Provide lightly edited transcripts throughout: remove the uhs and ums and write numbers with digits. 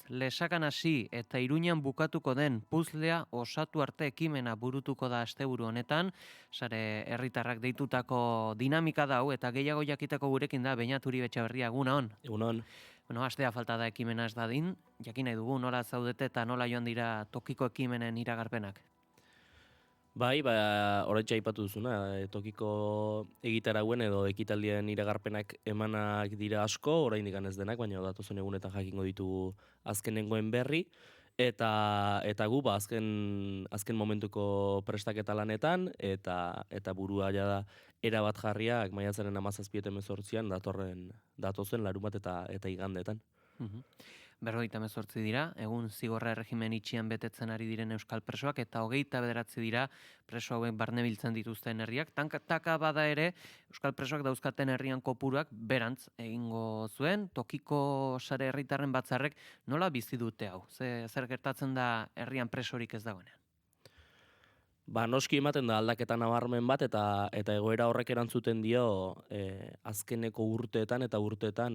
Lesakan hasi eta Iruñan bukatuko den puzlea osatu arte ekimena burutuko da asteburu honetan, sare herritarrak deitutako dinamika da hau eta gehiago jakiteko gurekin da Beñat Uribe-Etxeberria, egunon. Egunon. Bueno, astea falta da ekimena ez dadin, jakin nahi dugu nola zaudete eta nola joan dira tokiko ekimenen iragarpenak. Bai, oraintxe aipatu duzuna, tokiko egitarauen edo ekitaldien iragarpenak emanak dira asko, oraindik ez denak, baina datozen egunetan jakingo ditugu azkenengoen berri, eta gu azken momentuko prestaketa lanetan, eta burua ja da erabat jarriak maiatzaren 17-18 datozen larumat eta igandetan. 58 dira, egun zigorra erregimen itxian betetzen ari diren euskal presoak, eta 29 dira preso hauek barne biltzen dituzten herriak. Taka bada ere, euskal presoak dauzkaten herrian kopuruak berantz egingo zuen, tokiko sare herritarren batzarrek nola bizi dute hau? Zer gertatzen da herrian presorik ez dagoenean? Noski ematen da aldaketa nabarmen bat eta egoera horrek erantzuten dio azkeneko urteetan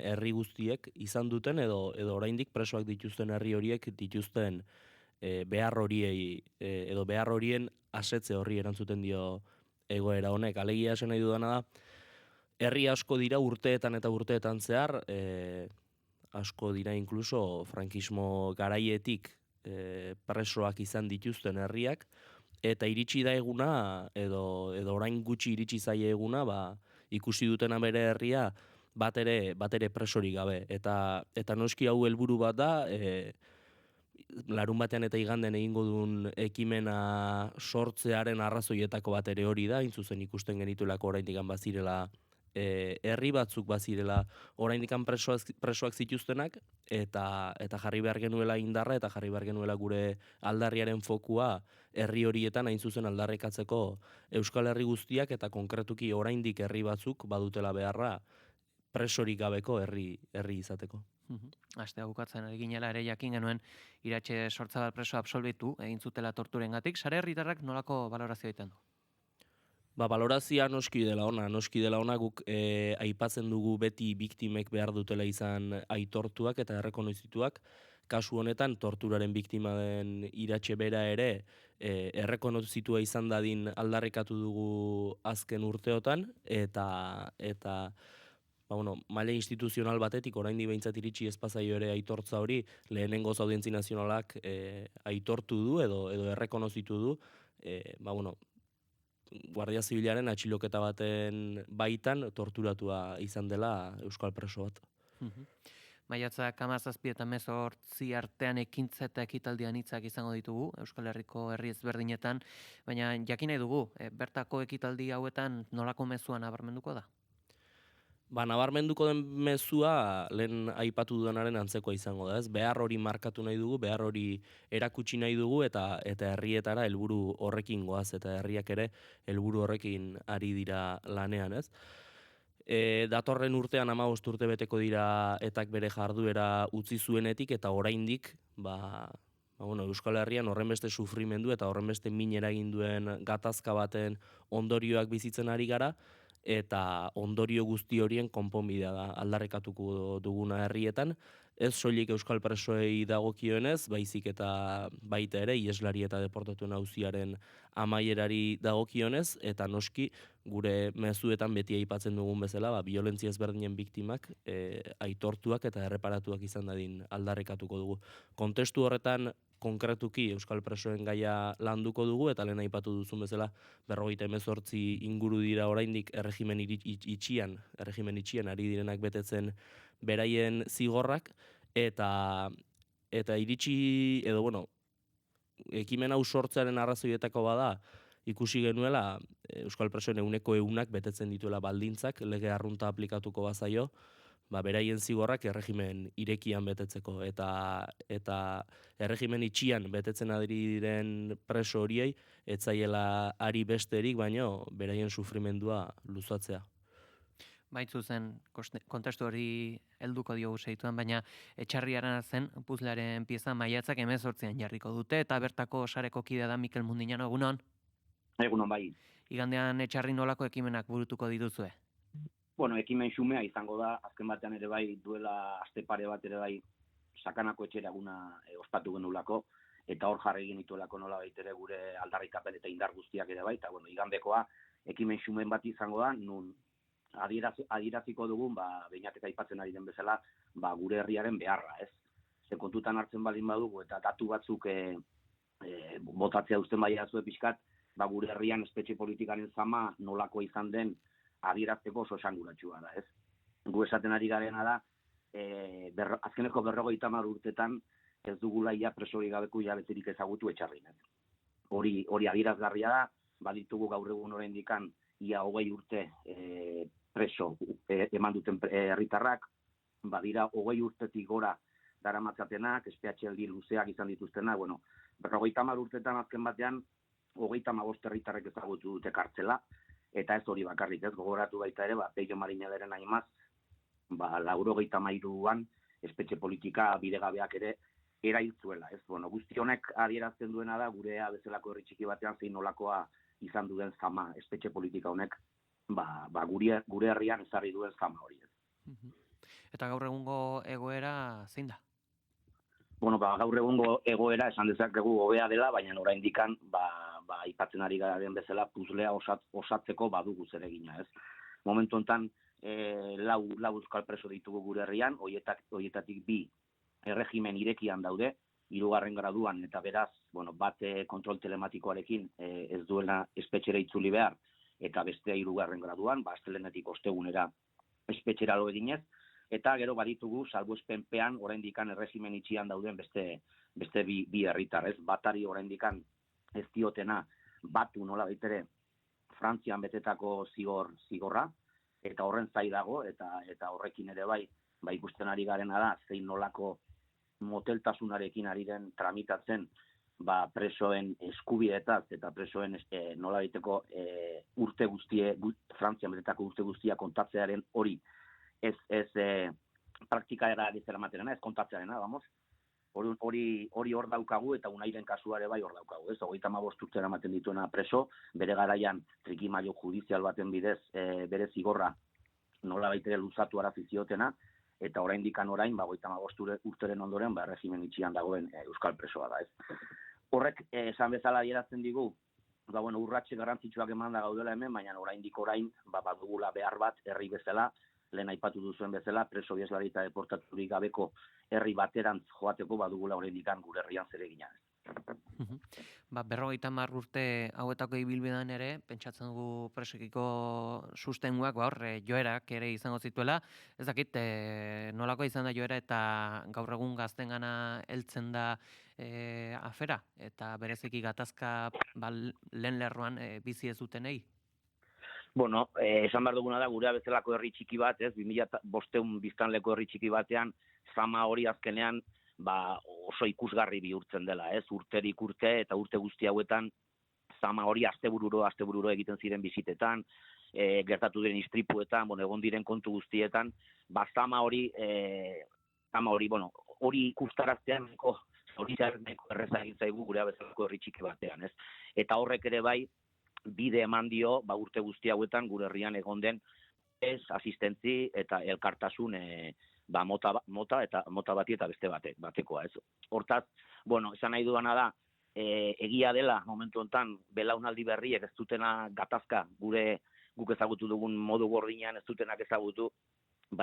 herri guztiek izan duten edo oraindik presoak dituzten herri horiek dituzten behar horiei edo behar horien asetze horri erantzuten dio egoera honek. Alegia esan nahi dudana da, herri asko dira urteetan zehar, asko dira inkluso frankismo garaietik presoak izan dituzten herriak, eta iritsi da eguna, edo orain gutxi iritsi zaie eguna, ikusi dutena bere herria bat ere presorik gabe. Eta noski hau helburu bat da, larun batean eta igandean egingo duen ekimena sortzearen arrazoietako bat ere hori da, zuzen ikusten genituelako oraindik bazirela herri batzuk bazirela oraindik presoak zituztenak, eta jarri behar genuela indarra eta jarri behar genuela gure aldarriaren fokua herri horietan hain zuzen aldarrikatzeko Euskal Herri guztiak eta konkretuki oraindik herri batzuk badutela beharra presorik gabeko herri izateko. Astea bukatzen ari ginela ere jakin genuen Iratxe Sortzabal preso absolbitu egin zutela torturengatik. Sare herritarrak nolako balorazio egiten du? Balorazia noski dela ona guk aipatzen dugu beti biktimek behar dutela izan aitortuak eta errekonozituak. Kasu honetan, torturaren biktima den Iratxe bera ere errekonozitua izan dadin aldarrikatu dugu azken urteotan, eta maila instituzional batetik, oraindik behintzat iritsi espazaio ere aitortza hori, lehenengoz Audientzi Nazionalak aitortu du edo errekonozitu du, Guardia Zibilaren atxiloketa baten baitan torturatua izan dela euskal preso bat. Maiatzak 17 eta 18 artean ekintza eta ekitaldian hitzak izango ditugu Euskal Herriko herri ezberdinetan, baina jakin nahi dugu, bertako ekitaldi hauetan nolako mezua nabarmenduko da? Nabarmenduko den mezua lehen aipatu dudanaren antzekoa izango da, ez? Behar hori markatu nahi dugu, behar hori erakutsi nahi dugu eta herrietara helburu horrekin goaz eta herriak ere helburu horrekin ari dira lanean, ez? Datorren urtean 15 urte beteko dira etak bere jarduera utzi zuenetik eta oraindik Euskal Herrian horrenbeste sufrimendu eta horrenbeste min eragin duen gatazka baten ondorioak bizitzen ari gara, eta ondorio guzti horien konponbidea da aldarrekatuko duguna herrietan, ez soilik euskal presoei dagokionez, baizik eta baita ere iheslari eta deportatuen auziaren amaierari dagokionez, eta noski gure mezuetan beti aipatzen dugun bezala, biolentzia ezberdinen biktimak aitortuak eta erreparatuak izan dadin aldarrekatuko dugu. Kontestu horretan konkretuki euskal presoen gaia landuko dugu, eta lehen aipatu duzun bezala 58 inguru dira oraindik erregimen itxian ari direnak betetzen beraien zigorrak, eta iritsi edo ekimen hau sortzearen arrazoietako bada ikusi genuela euskal presoen 100% betetzen dituela baldintzak, lege arrunta aplikatuko bazaio, beraien zigorrak erregimen irekian betetzeko, eta erregimen itxian betetzen ari diren preso horiei etzaiela ari besterik, baino beraien sufrimendua luzatzea. Baitzu zen, kontestu hori helduko diogu segituan, baina Etxarriaren zen puzlearen pieza maiatzak 18 jarriko dute, eta bertako sareko kidea da Mikel Mundiñano, egunon? Egunon bai. Igandean Etxarri nolako ekimenak burutuko dituzue? Ekimen xumea izango da, azken batean ere bai, duela aste pare bat ere bai, sakanako etxeraguna ospatu genulako, eta hor jarri genituelako nola baitere gure aldarrikapen eta indar guztiak ere bai, eta bueno, igandekoa ekimen xumen bat izango da, nun adieraziko dugun, behinak eta aipatzen ari den bezala, gure herriaren beharra, ez? Ze kontutan hartzen baldin badugu, eta datu batzuk botatzea uzten bai azue pixkat, gure herrian espetxe politikaren zama nolakoa izan den adierazteko oso esanguratsua da, ez? Gu esaten ari garena da, azkeneko 50 urtetan ez dugula ia presori gabeko hilabeterik ezagutu etxarrin. Hori adierazgarria da, baditugu gaur egun oraindikan ia 20 urte preso eman duten herritarrak, badira 20 urtetik gora daramatzatenak, espetxealdi luzeak izan dituztenak, 50 urtetan azken batean 35 herritarrek ezagutu dute kartzela, eta ez hori bakarrik, ez gogoratu baita ere, Peio Marinaderen Aimaz, 93an espetxe politika bidegabeak ere erailtzuela, ez? Guzti honek adierazten duena da gurea bezalako herri txiki batean zein nolakoa izan duen zama espetxe politika honek, gure herrian ezarri duen zama hori, ez? Eta gaur egungo egoera zein da? Gaur egungo egoera esan dezakegu hobea dela, baina oraindikan aipatzen ari garen bezala puzlea osatzeko badugu zeregina, ez? Momentu honetan lau euskal preso ditugu gure herrian, horietatik 2 erregimen irekian daude, 3. graduan, eta beraz, bat kontrol telematikoarekin ez duela espetxera itzuli behar, eta bestea 3. graduan, astelehenetik ostegunera espetxera lo eginez, eta gero baditugu salbuespenpean oraindikan erregimen itxian dauden beste bi herritar, ez? Batari oraindikan ez diotena batu nola baitere Frantzian betetako zigorra, eta horren zai dago, eta horrekin ere bai ikusten ari garena da, zein nolako moteltasunarekin ari den tramitatzen presoen eskubideetaz eta presoen nola baiteko Frantzian betetako urte guztia kontatzearen hori ez praktikara eramaterena, ez kontatzearena, hori hor daukagu, eta Unairen kasua ere bai hor daukagu, ez? 35 urte eramaten dituena preso, bere garaian trikimaio judizial baten bidez bere zigorra nola baitere luzatu arazi ziotena, eta oraindikan orain 35 urteren ondoren erregimen itxian dagoen euskal presoa da, ez? Horrek esan bezala adierazten digu, urratxe garrantzitsuak emanda gaudela hemen, baina oraindik orain badugula behar bat herri bezala, lehen aipatu duzuen bezala, preso bieslarri eta deportaturik gabeko herri baterantz joateko badugula oraindikan gure herrian zeregina. 50 urte hauetako ibilbidean ere, pentsatzen dugu presoekiko sustenguak, joerak ere izango zituela. Ez dakit, nolako izan da joera eta gaur egun gaztengana heltzen da afera, eta bereziki gatazka lehen lerroan bizi ez dutenei? Esan behar duguna da, gurea bezalako herri txiki bat, 2500 biztanleko herri txiki batean, zama hori azkenean oso ikusgarri bihurtzen dela, ez? Urterik urte eta urte guzti hauetan zama hori astebururo egiten ziren bizitetan, gertatu diren istripuetan, egon diren kontu guztietan, zama hori ikustaraztean hori erreza egin zaigu gurea bezalako herri txiki batean, ez? Eta horrek ere bai, bide eman dio, urte guzti hauetan gure herrian egon den asistentzi eta elkartasun mota bati eta beste batekoa, ez? Hortaz, esan nahi duana da, egia dela, momentu honetan, belaunaldi berriek ez dutena gatazka, guk ezagutu dugun modu gordinean ez dutenak ezagutu,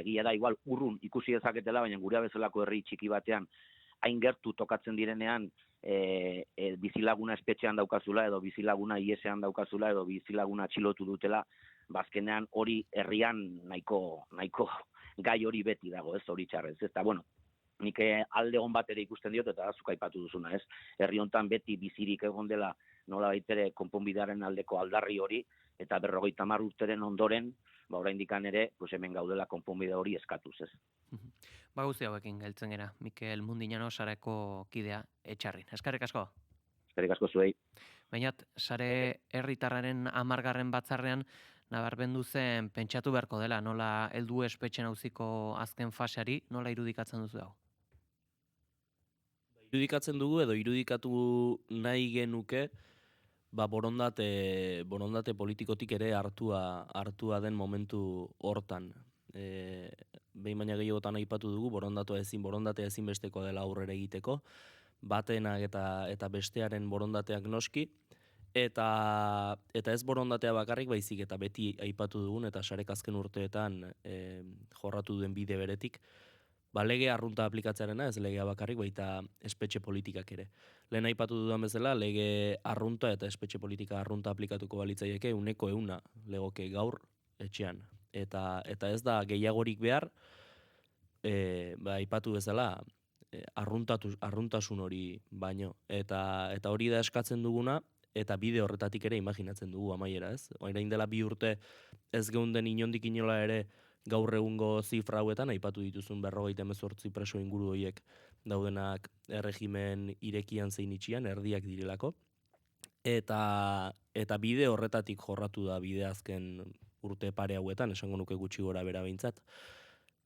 egia da, igual, urrun ikusi dezaketela, baina gurea bezalako herri txiki batean, hain gertu tokatzen direnean, bizilaguna espetxean daukazula, edo bizilaguna iesean daukazula, edo bizilaguna atxilotu dutela, bazkenean hori herrian nahiko gai hori beti dago, ez hori txarrez. Eta, nik alde hon bat ere ikusten diot, eta azuk aipatu duzuna, ez? Herri hontan beti bizirik egon dela nola baitere konponbidearen aldeko aldarri hori, eta 50 urteren ondoren, oraindikan ere, hemen gaudela konponbide hori eskatuz, ez? Guzti hauekin geltzen gera, Mikel Mundinano sareko kidea etxarrin. Eskerrik asko. Eskerrik asko zuei. Bainat, sare herritarraren 10. batzarrean nabarmendu zen pentsatu beharko dela, nola heldu espetxen auziko azken faseari, nola irudikatzen duzu hau? Irudikatzen dugu edo irudikatu nahi genuke, borondate politikotik ere hartua den momentu hortan. behin baina gehiagotan aipatu dugu, borondatea ezinbestekoa dela aurrera egiteko, batenak eta bestearen borondateak noski, eta ez borondatea bakarrik baizik eta beti aipatu dugun eta sarek azken urteetan jorratu duen bide beretik, lege arrunta aplikatzearena, ez legea bakarrik, baita espetxe politikak ere. Lehen aipatu dudan bezala, lege arrunta eta espetxe politika arrunta aplikatuko balitzaieke 100% legoke gaur etxean. Eta ez da gehiagorik behar, aipatu bezala, arruntasun hori baino. Eta hori da eskatzen duguna, eta bide horretatik ere imaginatzen dugu amaiera, ez? Orain dela 2 urte ez geunden inondik inola ere gaur egungo zifra hauetan, aipatu dituzun 58 preso inguru horiek daudenak erregimen irekian zein itxian, erdiak direlako. Eta bide horretatik jorratu da bide azken urte pare hauetan, esango nuke gutxi gora bera behintzat.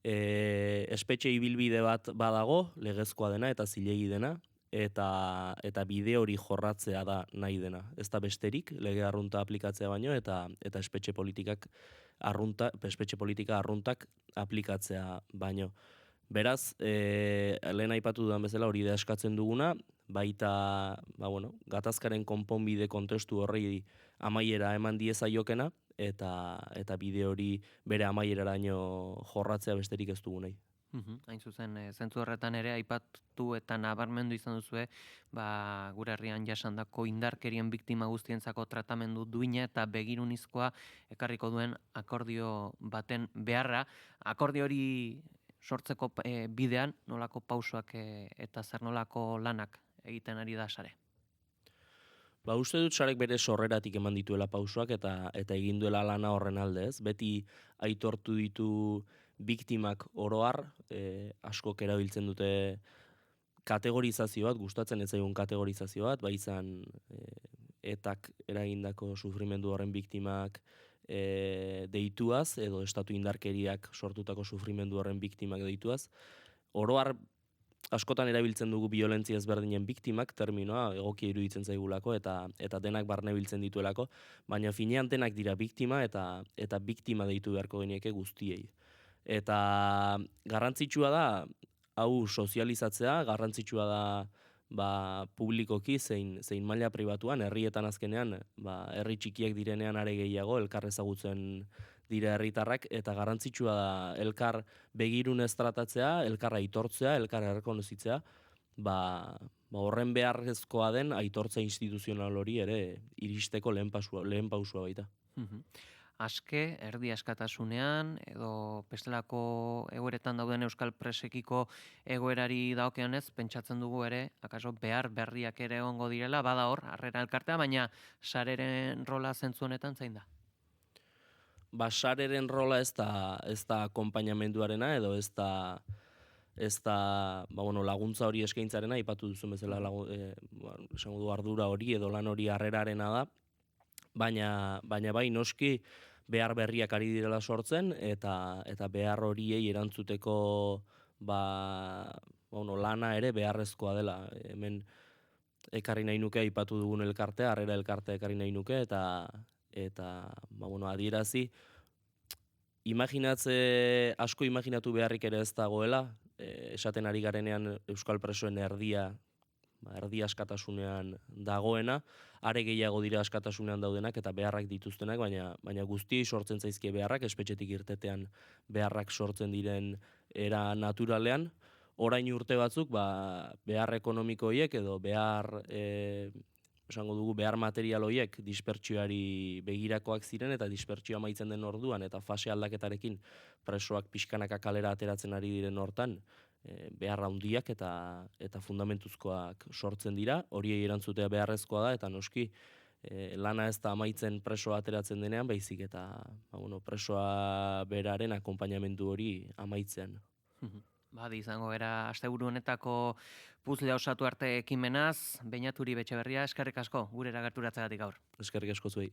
Espetxe ibilbide bat badago, legezkoa dena eta zilegi dena, eta bide hori jorratzea da nahi dena. Ez da besterik, lege arrunta aplikatzea baino, eta espetxe politika arruntak aplikatzea baino. Beraz, lehen aipatu dudan bezala hori da eskatzen duguna, baita gatazkaren konponbide kontestu horrei amaiera eman diezaiokena, eta bide hori bere amaieraraino jorratzea besterik ez dugu nahi. Hain zuzen, zentzu horretan ere aipatu eta nabarmendu izan duzue, gure herrian jasandako indarkerien biktima guztientzako tratamendu duina eta begirunizkoa ekarriko duen akordio baten beharra. Akordio hori sortzeko bidean nolako pausoak eta zer nolako lanak egiten ari da sare? Uste dut sarek bere sorreratik eman dituela pausoak eta egin duela lana horren alde, ez? Beti aitortu ditu biktimak oroar, askok erabiltzen dute kategorizazio bat, gustatzen ez zaigun kategorizazio bat, izan etak eragindako sufrimendu horren biktimak deituaz, edo estatu indarkeriak sortutako sufrimendu horren biktimak deituaz. Oroar askotan erabiltzen dugu biolentzia ezberdinen biktimak, terminoa egokia iruditzen zaigulako eta denak barne biltzen dituelako, baina finean denak dira biktima eta biktima deitu beharko genieke guztiei. Eta garrantzitsua da, hau sozializatzea, garrantzitsua da publikoki zein maila pribatuan, herrietan azkenean, herri txikiak direnean are gehiago, elkar ezagutzen dira herritarrak, eta garrantzitsua da elkar begirunez tratatzea, elkar aitortzea, elkar errekonozitzea, horren beharrezkoa den aitortza instituzional hori ere iristeko lehen pausua baita. Aske, erdi askatasunean, edo bestelako egoeretan dauden euskal presekiko egoerari daokionez, pentsatzen dugu ere, akaso behar berriak ere egongo direla, bada hor, harrera elkartea, baina sareren rola zentzu honetan zein da? Sareren rola ez da akonpainamenduarena, edo ez da laguntza hori eskaintzarena, aipatu duzun bezala esango du ardura hori edo lan hori harrerarena da, baina bai noski behar berriak ari direla sortzen eta behar horiei erantzuteko lana ere beharrezkoa dela. Hemen ekarri nahi nuke aipatu dugun elkartea, harrera elkartea ekarri nahi nuke eta adierazi asko imaginatu beharrik ere ez dagoela, esaten ari garenean euskal presoen erdi askatasunean dagoena, are gehiago dira askatasunean daudenak eta beharrak dituztenak, baina guztiei sortzen zaizkie beharrak, espetxetik irtetean beharrak sortzen diren era naturalean, orain urte batzuk behar ekonomiko horiek edo behar esango dugu behar material horiek dispertsioari begirakoak ziren eta dispertsioa amaitzen den orduan eta fase aldaketarekin presoak pixkanaka kalera ateratzen ari diren hortan behar handiak eta fundamentuzkoak sortzen dira, horiei erantzutea beharrezkoa da eta noski lana ez da amaitzen presoa ateratzen denean, baizik eta presoa beraren akonpainamendu hori amaitzean. Izango era asteburu honetako puzlea osatu arte ekimenaz, Beñat Uribe Etxeberria, eskerrik asko gurera gerturatzeagatik gaur. Eskerrik asko zuei.